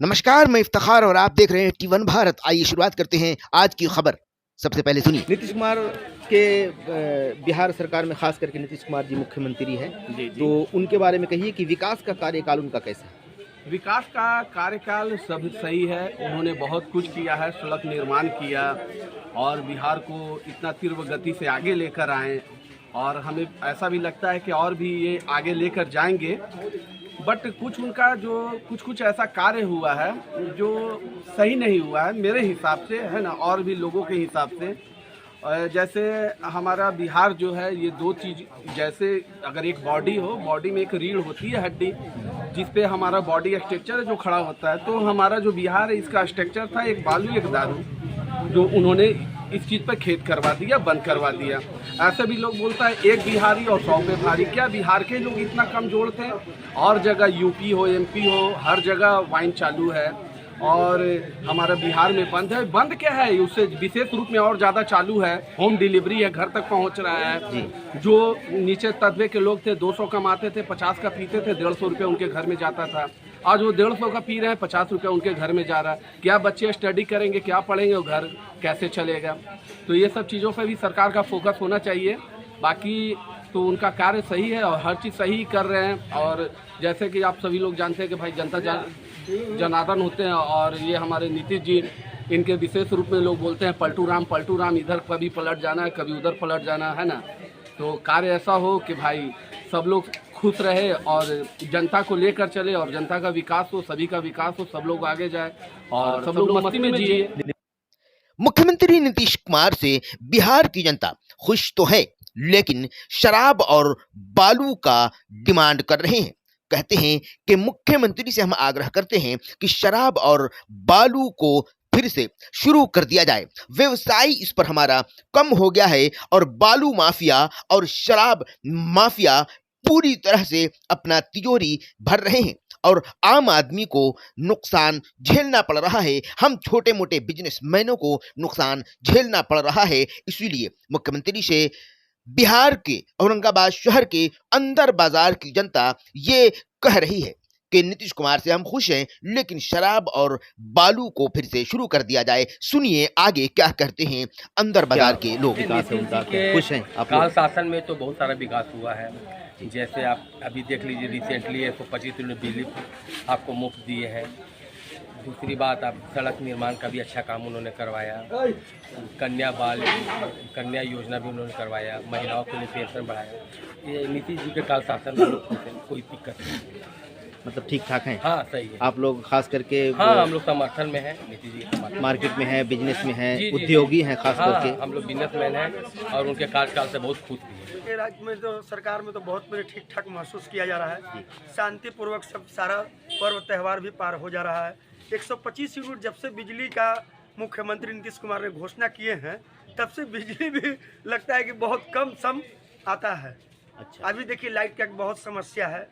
नमस्कार, मैं इफ्तिखार और आप देख रहे हैं T1 भारत। आइए शुरुआत करते हैं आज की खबर। सबसे पहले सुनिए। नीतीश कुमार के बिहार सरकार में खास करके नीतीश कुमार जी मुख्यमंत्री हैं, तो उनके बारे में कहिए कि विकास का कार्यकाल उनका कैसा है? विकास का कार्यकाल सब सही है। उन्होंने बहुत कुछ किया है, सड़क निर्माण किया और बिहार को इतना तीव्र गति से आगे लेकर आए और हमें ऐसा भी लगता है कि और भी ये आगे लेकर जाएंगे। बट कुछ उनका जो कुछ ऐसा कार्य हुआ है जो सही नहीं हुआ है मेरे हिसाब से, है ना, और भी लोगों के हिसाब से। जैसे हमारा बिहार जो है, ये दो चीज़, जैसे अगर एक बॉडी हो, बॉडी में एक रीढ़ होती है, हड्डी, जिस पे हमारा बॉडी स्ट्रक्चर जो खड़ा होता है, तो हमारा जो बिहार है इसका स्ट्रक्चर था एक बालू एक दारू, जो उन्होंने इस चीज़ पर खेत करवा दिया, बंद करवा दिया। ऐसे भी लोग बोलता है एक बिहारी और 100 पे भारी। क्या बिहार के लोग इतना कमजोर थे? और जगह यूपी हो, एमपी हो, हर जगह वाइन चालू है और हमारा बिहार में बंद है। बंद क्या है, उससे विशेष रूप में और ज़्यादा चालू है। होम डिलीवरी है, घर तक पहुंच रहा है। जो नीचे तबके के लोग थे 200 कमाते थे, 50 का पीते थे, 150 रुपये उनके घर में जाता था। आज वो 150 का पी रहे हैं, 50 रुपये उनके घर में जा रहा है। क्या बच्चे स्टडी करेंगे, क्या पढ़ेंगे, वो घर कैसे चलेगा? तो ये सब चीज़ों पर भी सरकार का फोकस होना चाहिए। बाकी तो उनका कार्य सही है और हर चीज़ सही कर रहे हैं। और जैसे कि आप सभी लोग जानते हैं कि भाई जनता जनार्दन होते हैं और ये हमारे नीतीश जी, इनके विशेष रूप में लोग बोलते हैं पलटू राम, इधर कभी पलट जाना है, कभी उधर पलट जाना है ना। तो कार्य ऐसा हो कि भाई सब लोग खुश रहे और जनता को लेकर चले और जनता का विकास हो, सभी का विकास हो, सब लोग आगे जाए और सब लोग मस्ती में जिए। मुख्यमंत्री नीतीश कुमार से बिहार की जनता खुश तो है, लेकिन शराब और बालू का डिमांड कर रहे हैं। कहते हैं कि मुख्यमंत्री से हम आग्रह करते हैं कि शराब और बालू को फिर से शुरू कर दिया जाए। व्यवसाय इस पर हमारा कम हो गया है और बालू माफिया और शराब माफिया पूरी तरह से अपना तिजोरी भर रहे हैं और आम आदमी को नुकसान झेलना पड़ रहा है। हम छोटे मोटे बिजनेसमैनों को नुकसान झेलना पड़ रहा है। इसीलिए मुख्यमंत्री से बिहार के औरंगाबाद शहर के अंदर बाजार की जनता ये कह रही है कि नीतीश कुमार से हम खुश हैं, लेकिन शराब और बालू को फिर से शुरू कर दिया जाए। सुनिए आगे क्या कहते हैं अंदर बाजार के लोग। खुश हैं आप? काल शासन में तो बहुत सारा विकास हुआ है। जैसे आप अभी देख लीजिए, रिसेंटली 125 यूनिट बिजली आपको मुफ्त दिए हैं। दूसरी बात, आप सड़क निर्माण का भी अच्छा काम उन्होंने करवाया। कन्या योजना भी उन्होंने करवाया। महिलाओं के लिए पेंशन बढ़ाया। ये नीतीश जी के काल शासन में कोई दिक्कत नहीं, मतलब ठीक ठाक हैं। हाँ सही है। आप लोग खास करके? हाँ, हम लोग समर्थन में हैं नीतीश जी के। मार्केट में है, बिजनेस में है, उद्योगी हैं खास करके। हम लोग बिजनेसमैन हैं और उनके कार्यकाल से बहुत खुश भी हैं। राज्य में तो सरकार में तो बहुत मेरे ठीक ठाक महसूस किया जा रहा है। शांतिपूर्वक सब सारा पर्व त्यौहार भी पार हो जा रहा है। 125 यूनिट जब से बिजली का मुख्यमंत्री नीतीश कुमार ने घोषणा किए हैं, तब से बिजली भी लगता है कि बहुत कम सम आता है। अच्छा, अभी देखिए लाइट का बहुत समस्या है।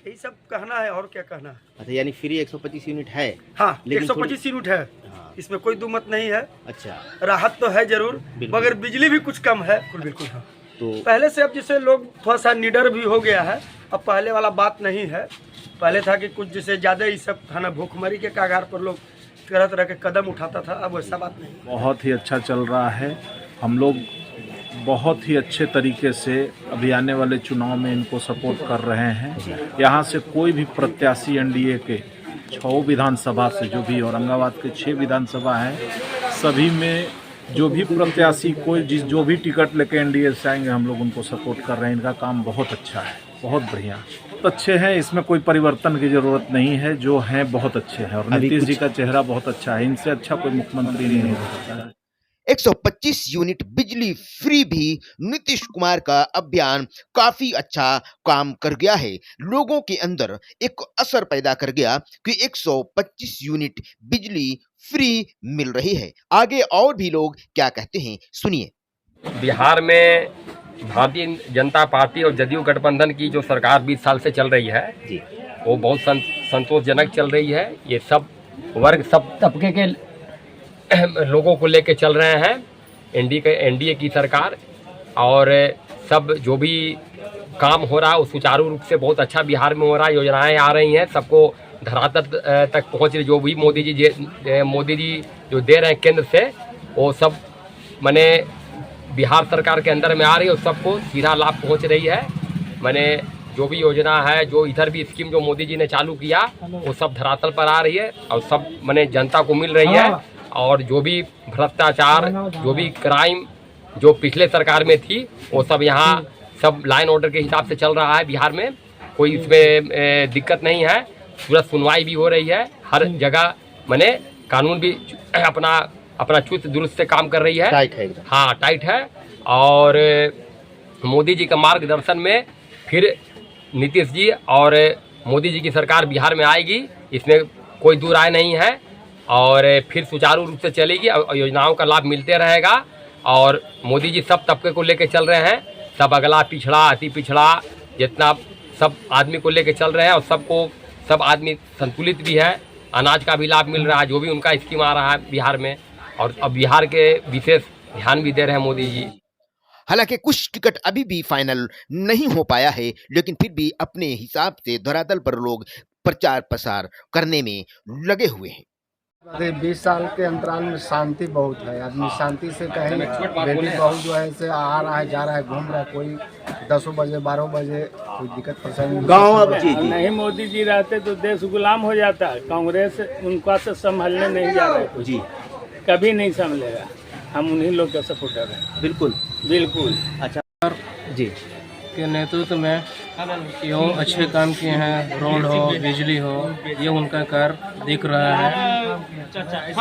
यही सब कहना है और क्या कहना है। अच्छा, यानी फ्री 125 यूनिट है? हाँ, 125 यूनिट है। हाँ। इसमें कोई दुमत नहीं है। अच्छा, राहत तो है जरूर, मगर बिजली भी कुछ कम है। बिल्कुल हाँ। तो पहले से अब जैसे लोग थोड़ा सा निडर भी हो गया है। अब पहले वाला बात नहीं है। पहले था कि कुछ जैसे ज़्यादा ही सब था ना, भूखमरी के कागार पर लोग तरह तरह के कदम उठाता था। अब वैसा बात नहीं। बहुत ही अच्छा चल रहा है। हम लोग बहुत ही अच्छे तरीके से अभी आने वाले चुनाव में इनको सपोर्ट कर रहे हैं। यहाँ से कोई भी प्रत्याशी एनडीए के 6 विधानसभा से, जो भी औरंगाबाद के 6 विधानसभा हैं, सभी में जो भी प्रत्याशी जो भी टिकट लेके एनडीए से आएंगे, हम लोग उनको सपोर्ट कर रहे हैं। इनका काम बहुत अच्छा है, बहुत बढ़िया, बहुत अच्छे हैं। इसमें कोई परिवर्तन की जरूरत नहीं है। जो हैं बहुत अच्छे हैं और नीतीश जी का चेहरा बहुत अच्छा है। इनसे अच्छा कोई मुख्यमंत्री नहीं हो सकता है। 125 यूनिट बिजली फ्री भी नीतीश कुमार का अभियान काफी अच्छा काम कर गया है। लोगों के अंदर एक असर पैदा कर गया कि 125 यूनिट बिजली फ्री मिल रही है। आगे और भी लोग क्या कहते हैं, सुनिए। बिहार में भारतीय जनता पार्टी और जदयू गठबंधन की जो सरकार 20 साल से चल रही है जी, वो बहुत संतोषजनक चल रही है। ये सब वर्ग, सब तबके के लोगों को लेके चल रहे हैं एनडीए की सरकार। और सब जो भी काम हो रहा है वो सुचारू रूप से बहुत अच्छा बिहार में हो रहा है। योजनाएं आ रही हैं, सबको धरातल तक पहुंच रही। जो भी मोदी जी जो दे रहे हैं केंद्र से, वो सब माने बिहार सरकार के अंदर में आ रही है और सबको सीधा लाभ पहुंच रही है। माने जो भी योजना है, जो इधर भी स्कीम जो मोदी जी ने चालू किया, वो सब धरातल पर आ रही है और सब माने जनता को मिल रही है। और जो भी भ्रष्टाचार, जो भी क्राइम जो पिछले सरकार में थी, वो सब यहाँ सब लाइन ऑर्डर के हिसाब से चल रहा है। बिहार में कोई इसमें दिक्कत नहीं है। तुरंत सुनवाई भी हो रही है हर जगह। माने कानून भी अपना चुस्त दुरुस्त से काम कर रही है। टाइट है एकदम। हाँ, टाइट है। और मोदी जी का मार्गदर्शन में फिर नीतीश जी और मोदी जी की सरकार बिहार में आएगी, इसमें कोई दो राय नहीं है। और फिर सुचारू रूप से चलेगी और योजनाओं का लाभ मिलते रहेगा। और मोदी जी सब तबके को लेकर चल रहे हैं, सब अगला पिछड़ा अति पिछड़ा जितना सब आदमी को लेकर चल रहे हैं। और सब आदमी संतुलित भी है, अनाज का भी लाभ मिल रहा है, जो भी उनका स्कीम आ रहा है बिहार में। और अब बिहार के विशेष ध्यान भी दे रहे हैं मोदी जी। हालांकि कुछ टिकट अभी भी फाइनल नहीं हो पाया है, लेकिन फिर भी अपने हिसाब से धरातल पर लोग प्रचार प्रसार करने में लगे हुए हैं। 20 साल के अंतराल में शांति बहुत है। आदमी शांति से कहीं बेटी बहू जो है से आ रहा है, जा रहा है, घूम रहा है। कोई 10 बजे 12 बजे कोई दिक्कत परेशानी गाँव अब नहीं मोदी जी रहते तो देश गुलाम हो जाता है। कांग्रेस उनका से संभलने नहीं जा रहा है जी, कभी नहीं संभलेगा। हम उन्हीं लोग का सपोर्टर हैं। बिल्कुल बिल्कुल। अच्छा जी के नेतृत्व में यो अच्छे काम किए हैं। रोड हो, बिजली हो, ये उनका कार्य दिख रहा है।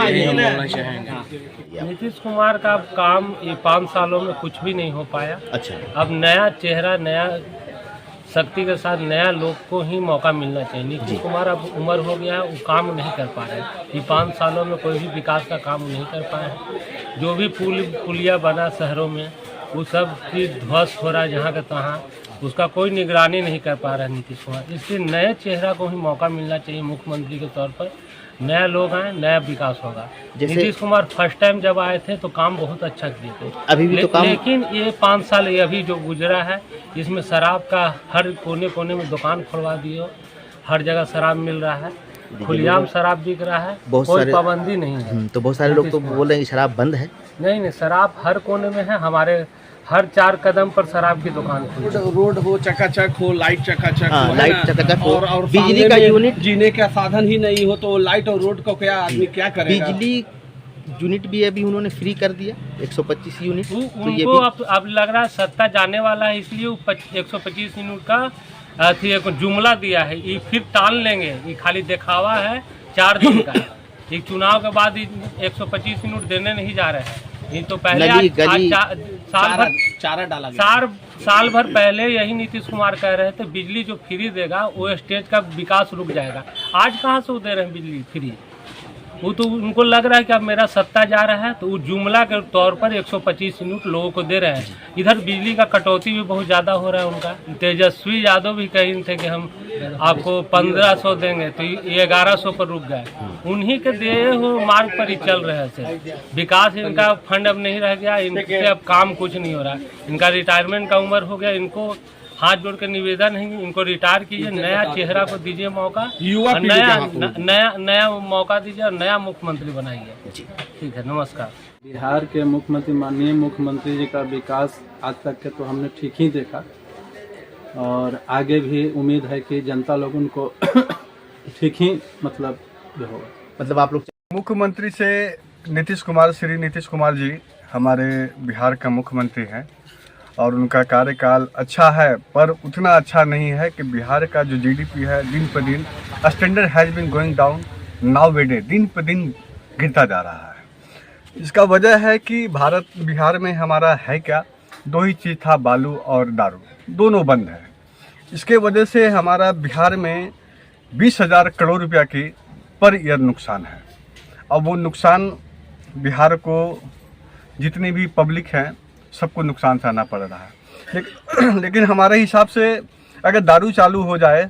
यही हम बोलना चाहेंगे। नीतीश कुमार का काम ये 5 सालों में कुछ भी नहीं हो पाया। अच्छा, अब नया चेहरा, नया शक्ति के साथ नया लोग को ही मौका मिलना चाहिए। नीतीश कुमार अब उम्र हो गया है, वो काम नहीं कर पा रहे हैं। ये 5 सालों में कोई भी विकास का काम नहीं कर पाए हैं। जो भी पुलिया बना शहरों में, वो सब की ध्वस्त हो रहा है जहाँ का तहाँ। उसका कोई निगरानी नहीं कर पा रहा है नीतीश कुमार। इसलिए नए चेहरा को ही मौका मिलना चाहिए मुख्यमंत्री के तौर पर। नया लोग आए, नया विकास होगा। नीतीश कुमार फर्स्ट टाइम जब आए थे तो काम बहुत अच्छा किए थे। अभी भी तो काम, लेकिन ये 5 साल ये अभी जो गुजरा है, इसमें शराब का हर कोने कोने में दुकान खुलवा दिए। हर जगह शराब मिल रहा है, खुलेआम शराब बिक रहा है, कोई पाबंदी नहीं है। तो बहुत सारे लोग तो बोल रहे हैं कि शराब बंद है। नहीं, शराब हर कोने में है। हमारे हर 4 कदम पर शराब की दुकान खुली। रोड हो चकाचक हो, लाइट चकाचक हो, लाइट चकाचक हो, और बिजली का यूनिट, जीने का साधन ही नहीं हो तो लाइट और रोड को क्या आदमी क्या करेगा। बिजली यूनिट भी अभी उन्होंने फ्री कर दिया, 125 यूनिट। तो ये उनको भी अब लग रहा है सत्ता जाने वाला है, इसलिए 125 यूनिट का जुमला दिया है। ये फिर टाल लेंगे, ये खाली दिखावा है 4 दिन का। एक चुनाव के बाद 125 यूनिट देने नहीं जा रहे हैं। ये तो पहले चारा डाला गया। साल भर पहले यही नीतीश कुमार कह रहे थे बिजली जो फ्री देगा वो स्टेट का विकास रुक जाएगा। आज कहाँ से वो दे रहे हैं बिजली फ्री? वो तो उनको लग रहा है कि अब मेरा सत्ता जा रहा है, तो वो जुमला के तौर पर 125 यूनिट लोगों को दे रहे हैं। इधर बिजली का कटौती भी बहुत ज़्यादा हो रहा है उनका। तेजस्वी यादव भी कही थे कि हम आपको 1500 देंगे, तो ये 1100 पर रुक गए। उन्हीं के दिए हुए मार्ग पर ही चल रहे थे। विकास इनका फंड अब नहीं रह गया, इनसे अब काम कुछ नहीं हो रहा। इनका रिटायरमेंट का उम्र हो गया। इनको हाथ जोड़ के निवेदन है, इनको रिटायर कीजिए, नया चेहरा को दीजिए मौका, युवा नया मौका दीजिए और नया मुख्यमंत्री बनाइए। ठीक है, नमस्कार। बिहार के मुख्यमंत्री, माननीय मुख्यमंत्री जी का विकास आज तक के तो हमने ठीक ही देखा, और आगे भी उम्मीद है कि जनता लोग उनको ठीक ही मतलब आप लोग मुख्यमंत्री से नीतीश कुमार, श्री नीतीश कुमार जी हमारे बिहार का मुख्यमंत्री हैं और उनका कार्यकाल अच्छा है, पर उतना अच्छा नहीं है कि बिहार का जो जीडीपी है दिन पर दिन standard has been going down now day, दिन पर दिन गिरता जा रहा है। इसका वजह है कि बिहार में हमारा है क्या, 2 ही चीज़ था, बालू और दारू, दोनों बंद है। इसके वजह से हमारा बिहार में 20,000 करोड़ रुपया की पर ईयर नुकसान है। अब वो नुकसान बिहार को जितनी भी पब्लिक हैं सबको नुकसान सहना पड़ रहा है। लेकिन हमारे हिसाब से अगर दारू चालू हो जाए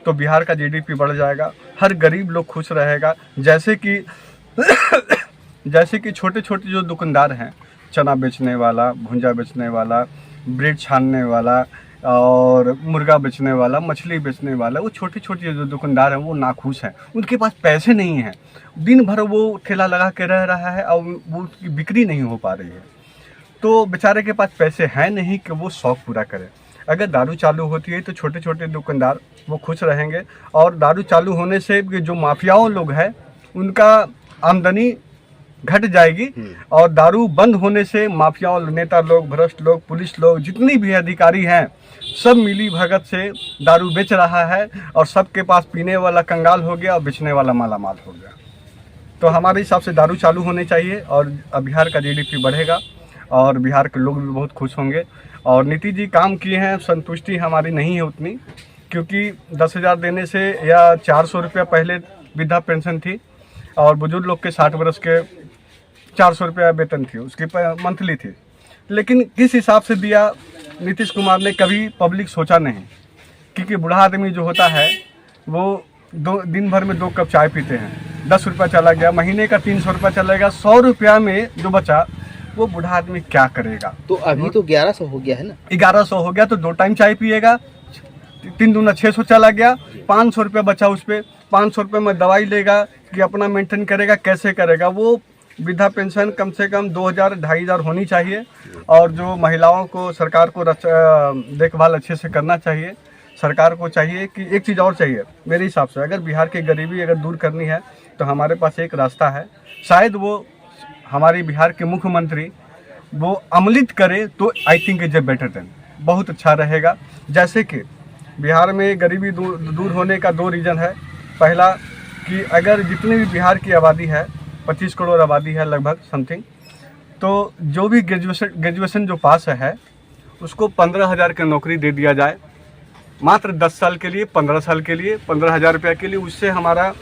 तो बिहार का जीडीपी बढ़ जाएगा, हर गरीब लोग खुश रहेगा। जैसे कि छोटे छोटे जो दुकानदार हैं, चना बेचने वाला, भुंजा बेचने वाला, ब्रेड छानने वाला, और मुर्गा बेचने वाला, मछली बेचने वाला, वो छोटे छोटे जो दुकानदार हैं वो नाखुश हैं, उनके पास पैसे नहीं हैं, दिन भर वो ठेला लगा के रह रहा है और वो उसकी बिक्री नहीं हो पा रही है। तो बेचारे के पास पैसे हैं नहीं कि वो शौक पूरा करे। अगर दारू चालू होती है तो छोटे छोटे दुकानदार वो खुश रहेंगे, और दारू चालू होने से जो माफियाओं लोग हैं उनका आमदनी घट जाएगी, और दारू बंद होने से माफियाओं, नेता लोग, भ्रष्ट लोग, पुलिस लोग, जितनी भी अधिकारी हैं सब मिली भगत से दारू बेच रहा है, और सबके पास पीने वाला कंगाल हो गया और बेचने वाला मालामाल हो गया। तो हमारे हिसाब से दारू चालू होने चाहिए और बिहार का GDP बढ़ेगा और बिहार के लोग भी बहुत खुश होंगे। और नीतीश जी काम किए हैं, संतुष्टि हमारी नहीं है उतनी, क्योंकि 10,000 देने से या 400 रुपया पहले वृद्धा पेंशन थी, और बुजुर्ग लोग के 60 वर्ष के 400 रुपया वेतन थी, उसकी मंथली थी। लेकिन किस हिसाब से दिया नीतीश कुमार ने कभी पब्लिक सोचा नहीं, क्योंकि बूढ़ा आदमी जो होता है वो दिन भर में 2 कप चाय पीते हैं, 10 रुपया चला गया, महीने का 300 रुपया चलेगा, 100 रुपया में जो बचा वो बूढ़ा आदमी क्या करेगा। तो अभी तो 1100 हो गया है ना, 1100 हो गया तो 2 टाइम चाय पिएगा, 3 दूना 600 चला गया, 500 रुपया बचा, उस पर 500 रुपये में दवाई लेगा कि अपना मेंटेन करेगा, कैसे करेगा। वो वृद्धा पेंशन कम से कम 2,000-2,500 होनी चाहिए, और जो महिलाओं को सरकार को देखभाल अच्छे से करना चाहिए। सरकार को चाहिए कि एक चीज़ और चाहिए मेरे हिसाब से, अगर बिहार की गरीबी अगर दूर करनी है तो हमारे पास एक रास्ता है, शायद वो हमारे बिहार के मुख्यमंत्री वो अमलित करे तो I think is a better than, बहुत अच्छा रहेगा। जैसे कि बिहार में गरीबी दूर होने का 2 रीज़न है। पहला कि अगर जितनी भी बिहार की आबादी है, 25 करोड़ आबादी है लगभग समथिंग, तो जो भी ग्रेजुएशन जो पास है उसको 15,000 की नौकरी दे दिया जाए, मात्र 10 साल के लिए, 15 साल के लिए, 15,000 रुपया के लिए। उससे हमारा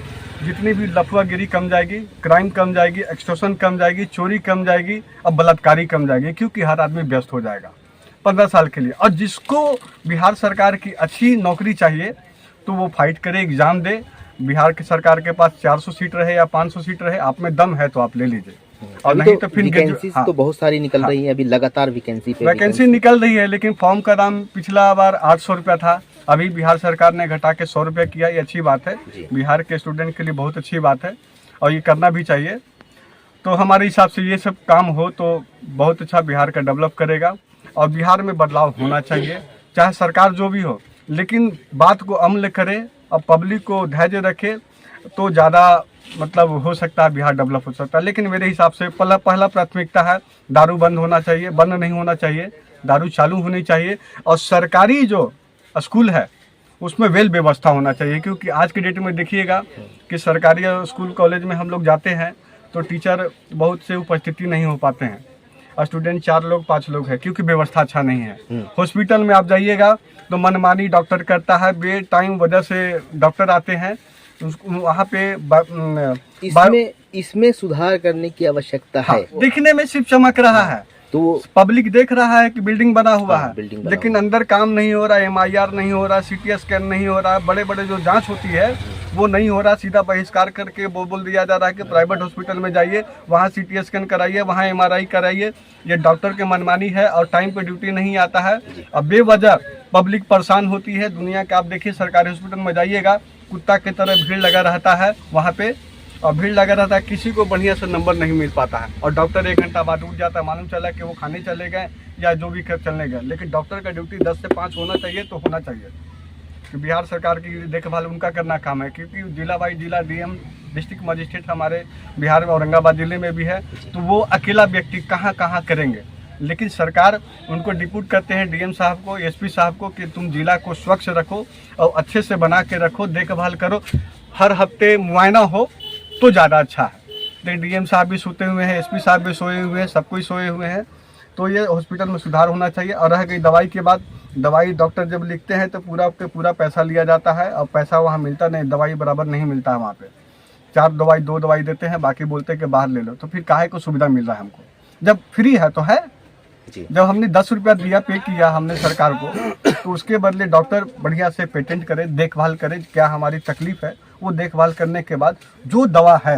जितनी भी लफुआगिरी कम जाएगी, क्राइम कम जाएगी, एक्सटॉर्शन कम जाएगी, चोरी कम जाएगी, अब बलात्कारी कम जाएगी, क्योंकि हर आदमी व्यस्त हो जाएगा 15 साल के लिए। और जिसको बिहार सरकार की अच्छी नौकरी चाहिए तो वो फाइट करे, एग्ज़ाम दे। बिहार की सरकार के पास 400 सीट रहे या 500 सीट रहे, आप में दम है तो आप ले लीजिए, और नहीं तो फिर वैकेंसीज तो बहुत सारी निकल रही हैं, अभी लगातार वैकेंसी निकल रही है। लेकिन फॉर्म का दाम पिछला बार 800 रुपया था, अभी बिहार सरकार ने घटा के 100 रुपये किया, ये अच्छी बात है, बिहार के स्टूडेंट के लिए बहुत अच्छी बात है, और ये करना भी चाहिए। तो हमारे हिसाब से ये सब काम हो तो बहुत अच्छा बिहार का डेवलप करेगा, और बिहार में बदलाव होना चाहिए, चाहे सरकार जो भी हो, लेकिन बात को अमल करे और पब्लिक को धैर्य रखे तो ज़्यादा मतलब हो सकता है बिहार डेवलप हो सकता है। लेकिन मेरे हिसाब से पहला प्राथमिकता है दारू बंद होना चाहिए, बंद नहीं होना चाहिए, दारू चालू होनी चाहिए, और सरकारी जो स्कूल है उसमें वेल व्यवस्था होना चाहिए। क्योंकि आज के डेट में देखिएगा कि सरकारी स्कूल कॉलेज में हम लोग जाते हैं तो टीचर बहुत से उपस्थिति नहीं हो पाते हैं, स्टूडेंट 4 लोग 5 लोग है, क्योंकि व्यवस्था अच्छा नहीं है। हॉस्पिटल में आप जाइएगा तो मनमानी डॉक्टर करता है, बे टाइम वजह से डॉक्टर आते हैं वहाँ पे। इसमें सुधार करने की आवश्यकता है। दिखने में सिर्फ चमक रहा है तो पब्लिक देख रहा है कि बिल्डिंग बना हुआ है, लेकिन अंदर काम नहीं हो रहा, MIR नहीं हो रहा, CT स्कैन नहीं हो रहा, बड़े बड़े जो जांच होती है वो नहीं हो रहा। सीधा बहिष्कार करके वो बोल दिया जा रहा है कि प्राइवेट हॉस्पिटल में जाइए, वहाँ CT स्कैन कराइए, वहाँ MRI कराइए। ये डॉक्टर की मनमानी है और टाइम पे ड्यूटी नहीं आता है, अब बेवजह पब्लिक परेशान होती है। दुनिया का आप देखिए सरकारी हॉस्पिटल में जाइएगा, कुत्ता की तरह भीड़ लगा रहता है वहाँ पे, और भीड़ लगा रहता है, किसी को बढ़िया से नंबर नहीं मिल पाता है, और डॉक्टर 1 घंटा बाद उठ जाता है, मालूम चला कि वो खाने चले गए या जो भी चलने गए। लेकिन डॉक्टर का ड्यूटी 10 से 5 होना चाहिए तो होना चाहिए, कि बिहार सरकार की देखभाल उनका करना काम है। क्योंकि जिला बाई जिला DM डिस्ट्रिक्ट मजिस्ट्रेट हमारे बिहार में औरंगाबाद जिले में भी है, तो वो अकेला व्यक्ति कहाँ कहाँ करेंगे। लेकिन सरकार उनको डिप्यूट करते हैं DM साहब को, SP साहब को, कि तुम जिला को स्वच्छ रखो और अच्छे से बना के रखो, देखभाल करो, हर हफ्ते मुआयना हो तो ज़्यादा अच्छा है। तो DM साहब भी सोते हुए हैं, SP साहब भी सोए हुए हैं, सब कोई सोए हुए हैं, तो ये हॉस्पिटल में सुधार होना चाहिए। और रह गई दवाई के बाद, दवाई डॉक्टर जब लिखते हैं तो पूरा पैसा लिया जाता है, और पैसा वहाँ मिलता नहीं, दवाई बराबर नहीं मिलता है वहाँ पे। 2 दवाई देते हैं, बाकी बोलते हैं कि बाहर ले लो। तो फिर काहे को सुविधा मिल रहा है हमको, जब फ्री है तो है। जब हमने 10 रुपया दिया, पे किया हमने सरकार को, तो उसके बदले डॉक्टर बढ़िया से पेटेंट करे, देखभाल करे, क्या हमारी तकलीफ है वो देखभाल करने के बाद जो दवा है,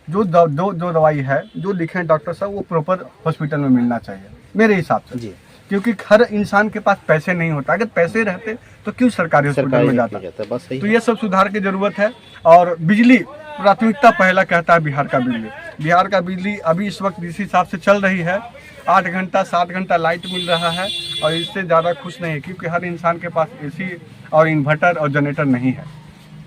जो दवाई है, जो लिखे डॉक्टर साहब, वो प्रॉपर हॉस्पिटल में मिलना चाहिए मेरे हिसाब से। क्योंकि हर इंसान के पास पैसे नहीं होता। अगर पैसे रहते तो क्यों सरकारी हॉस्पिटल में जाता। बस सही तो ये सब सुधार की जरूरत है। और बिजली प्राथमिकता पहला कहता है बिहार का बिजली। बिहार का बिजली अभी इस वक्त जिस हिसाब से चल रही है 8 घंटा 7 घंटा लाइट मिल रहा है और इससे ज़्यादा खुश नहीं है, क्योंकि हर इंसान के पास एसी और इन्वर्टर और जनरेटर नहीं है।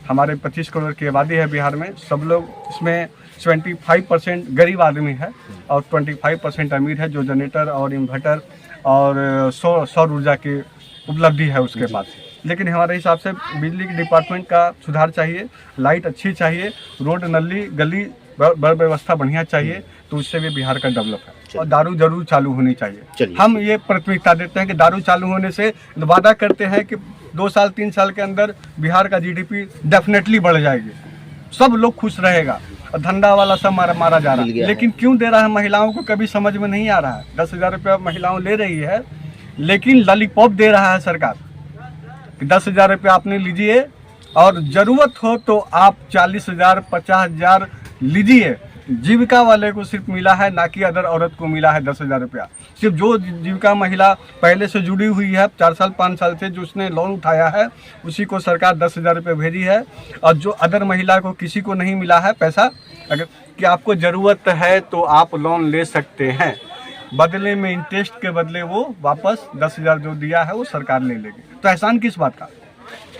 हमारे 25 करोड़ की आबादी है बिहार में, सब लोग इसमें 25% गरीब आदमी है और 25% अमीर है जो जनरेटर और इन्वर्टर और सौर ऊर्जा की उपलब्धि है उसके पास। लेकिन हमारे हिसाब से बिजली के डिपार्टमेंट का सुधार चाहिए, लाइट अच्छी चाहिए, रोड नली गली व्यवस्था बढ़िया चाहिए, तो उससे भी बिहार का डेवलप है। और दारू जरूर चालू होनी चाहिए। हम ये प्राथमिकता देते हैं कि दारू चालू होने से वादा करते हैं कि 2 साल 3 साल के अंदर बिहार का जीडीपी डेफिनेटली बढ़ जाएगी, सब लोग खुश रहेगा और धंधा वाला सब मारा जा रहा है। लेकिन क्यों दे रहा है महिलाओं को कभी समझ में नहीं आ रहा है। 10,000 रुपया महिलाओं ले रही है, लेकिन लॉलीपॉप दे रहा है सरकार कि 10,000 रुपया आपने लीजिए और ज़रूरत हो तो आप 40,000 50,000 लीजिए। जीविका वाले को सिर्फ मिला है, ना कि अदर औरत को मिला है 10,000 रुपया। सिर्फ जो जीविका महिला पहले से जुड़ी हुई है 4 साल 5 साल से, जो उसने लोन उठाया है, उसी को सरकार 10,000 रुपये भेजी है। और जो अदर महिला को किसी को नहीं मिला है पैसा, अगर कि आपको ज़रूरत है तो आप लोन ले सकते हैं, बदले में इंटरेस्ट के बदले वो वापस 10,000 जो दिया है वो सरकार ले लेगी। तो एहसान किस बात का,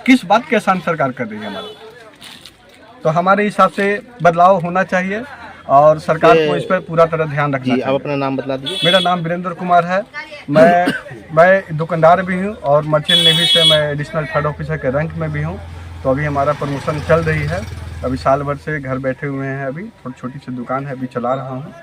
किस बात का एहसान सरकार कर रही है हमारा। तो हमारे हिसाब से बदलाव होना चाहिए और सरकार को इस पर पूरा तरह ध्यान रखना चाहिए। आप अपना नाम बता दीजिए। मेरा नाम वीरेंद्र कुमार है। मैं दुकानदार भी हूँ और मर्चेंट नेवी से मैं एडिशनल 3rd ऑफिसर के रैंक में भी हूँ। तो अभी हमारा प्रमोशन चल रही है, अभी साल भर से घर बैठे हुए हैं, अभी थोड़ी छोटी सी दुकान है, अभी चला रहा हूँ।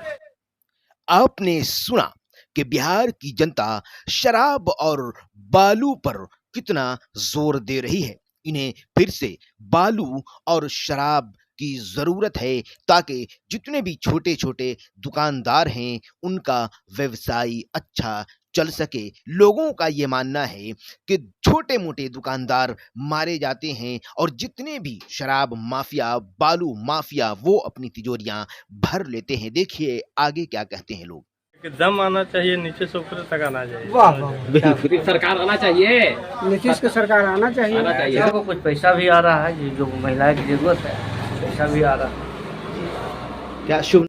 आपने सुना कि बिहार की जनता शराब और बालू पर कितना जोर दे रही है। इन्हें फिर से बालू और शराब की जरूरत है ताकि जितने भी छोटे छोटे दुकानदार हैं उनका व्यवसाय अच्छा चल सके। लोगों का ये मानना है कि छोटे मोटे दुकानदार मारे जाते हैं और जितने भी शराब माफिया बालू माफिया वो अपनी तिजोरियां भर लेते हैं। देखिए आगे क्या कहते हैं लोग। दम आना चाहिए, नीचे से ऊपर तक आना चाहिए। वाह वाह, बिल्कुल सरकार आना चाहिए, नीतीश की सरकार आना चाहिए। को कुछ पैसा भी आ रहा है, जो महिलाएं की जरूरत है पैसा भी आ रहा है। क्या शुभ